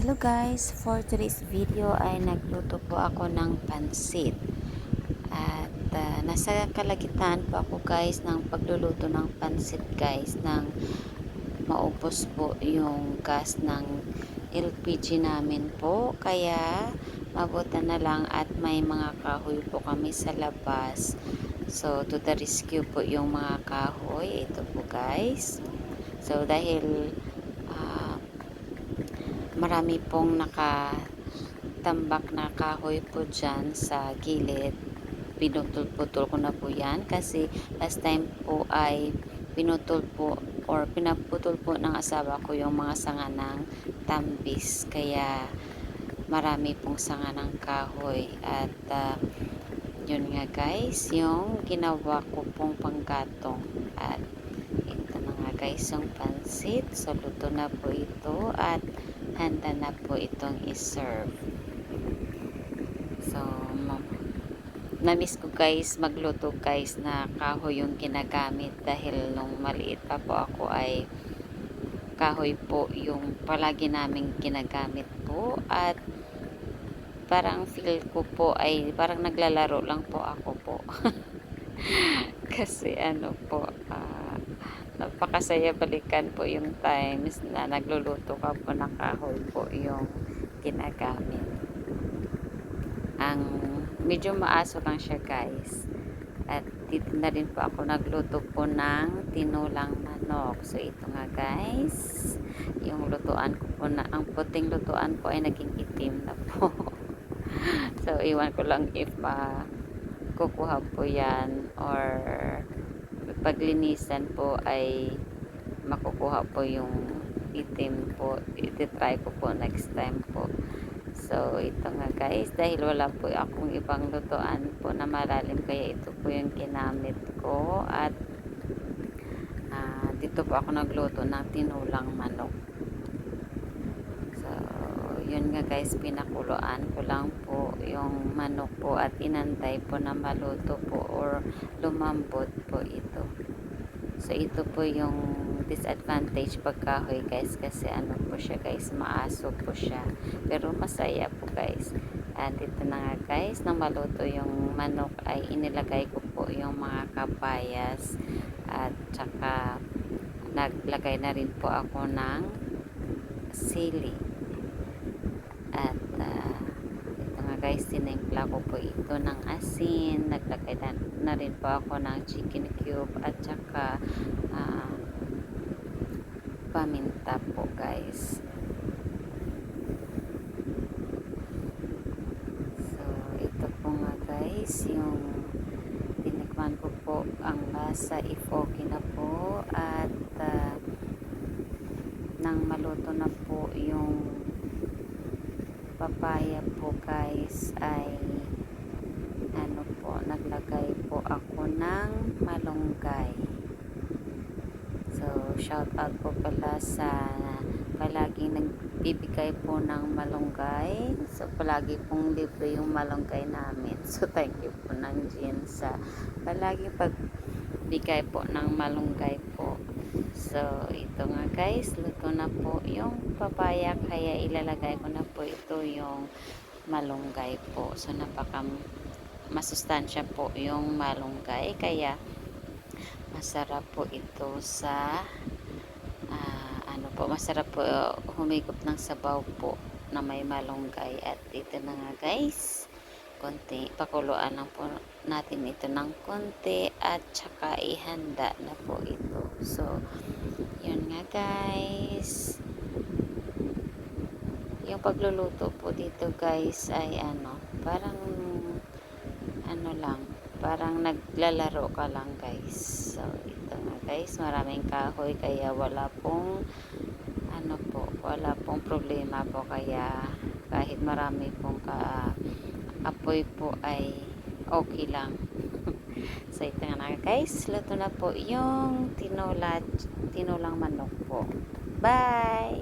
Hello guys, for today's video ay nagluto po ako ng pansit. At nasa kalagitnaan po ako guys ng pagluluto ng pansit guys, nang maubos po yung gas ng LPG namin po. Kaya mabuti na lang at may mga kahoy po kami sa labas. So to the rescue po yung mga kahoy. Ito po guys. So dahil marami pong nakatambak na kahoy po dyan sa gilid, pinutol-putol ko na po yan kasi last time po ay pinutol po or pinaputol po ng asawa ko yung mga sanga ng tambis, kaya marami pong sanga ng kahoy. At yun nga guys, yung ginawa ko pong panggatong. At ito na nga guys yung pansit. So luto na po ito at handa na po itong i-serve. So namiss ko guys magluto guys na kahoy yung ginagamit, dahil nung maliit pa po ako ay kahoy po yung palagi naming ginagamit po. At parang feel ko po ay parang naglalaro lang po ako po. Kasi ano po, napakasaya balikan po yung times na nagluluto ka po ng kahoy po yung ginagamit. Ang medyo maaso lang siya guys. At dito na rin po ako nagluto po ng tinulang manok. So ito nga guys, yung lutuan ko po, na ang puting lutuan ko ay naging itim na po. So iwan ko lang if kukuha po yan or paglinisan po ay makukuha po yung itim po. Iti-try ko po next time po. So ito nga guys, dahil wala po akong ibang lutuan po na malalim, kaya ito po yung ginamit ko. At dito po ako nagluto ng tinulang manok. So yun nga guys, pinakuluan ko lang po yung manok po at inantay po na maluto po or lumambot po ito. So ito po yung disadvantage pagkahoy guys, kasi ano po siya guys, maaso po siya, pero masaya po guys. At ito na nga guys, nang maluto yung manok ay inilagay ko po yung mga kapayas at saka naglagay na rin po ako ng sili. At ito nga guys, tinimpla ko po ito ng asin, naglagay na rin po ako ng chicken cube at saka paminta po guys. So ito po nga guys yung tinikman ko po, ang lasa if okay na po. At nang maluto na po yung papaya po guys ay ano po, naglagay po ako ng malunggay. So shout out po pala sa palaging nagbibigay po ng malunggay. So palagi pong libre yung malunggay namin. So thank you po ng Jean sa palaging pagbigay po ng malunggay po. So ito nga guys, luto na po yung papaya, kaya ilalagay ko na po ito yung malunggay po. So napaka masustansya po yung malunggay, kaya masarap po ito sa ano po, masarap po humigop ng sabaw po na may malunggay. At ito na nga guys, konti, pakuluan lang po natin ito ng konti at saka ihanda na po ito. So yun nga guys, yung pagluluto po dito guys ay ano, parang ano lang, parang naglalaro ka lang guys. So ito nga guys, maraming kahoy kaya wala pong ano po, wala pong problema po, kaya kahit marami pong apoy po ay okay lang. So ito nga guys, luto na po yung tinulang manok po. Bye!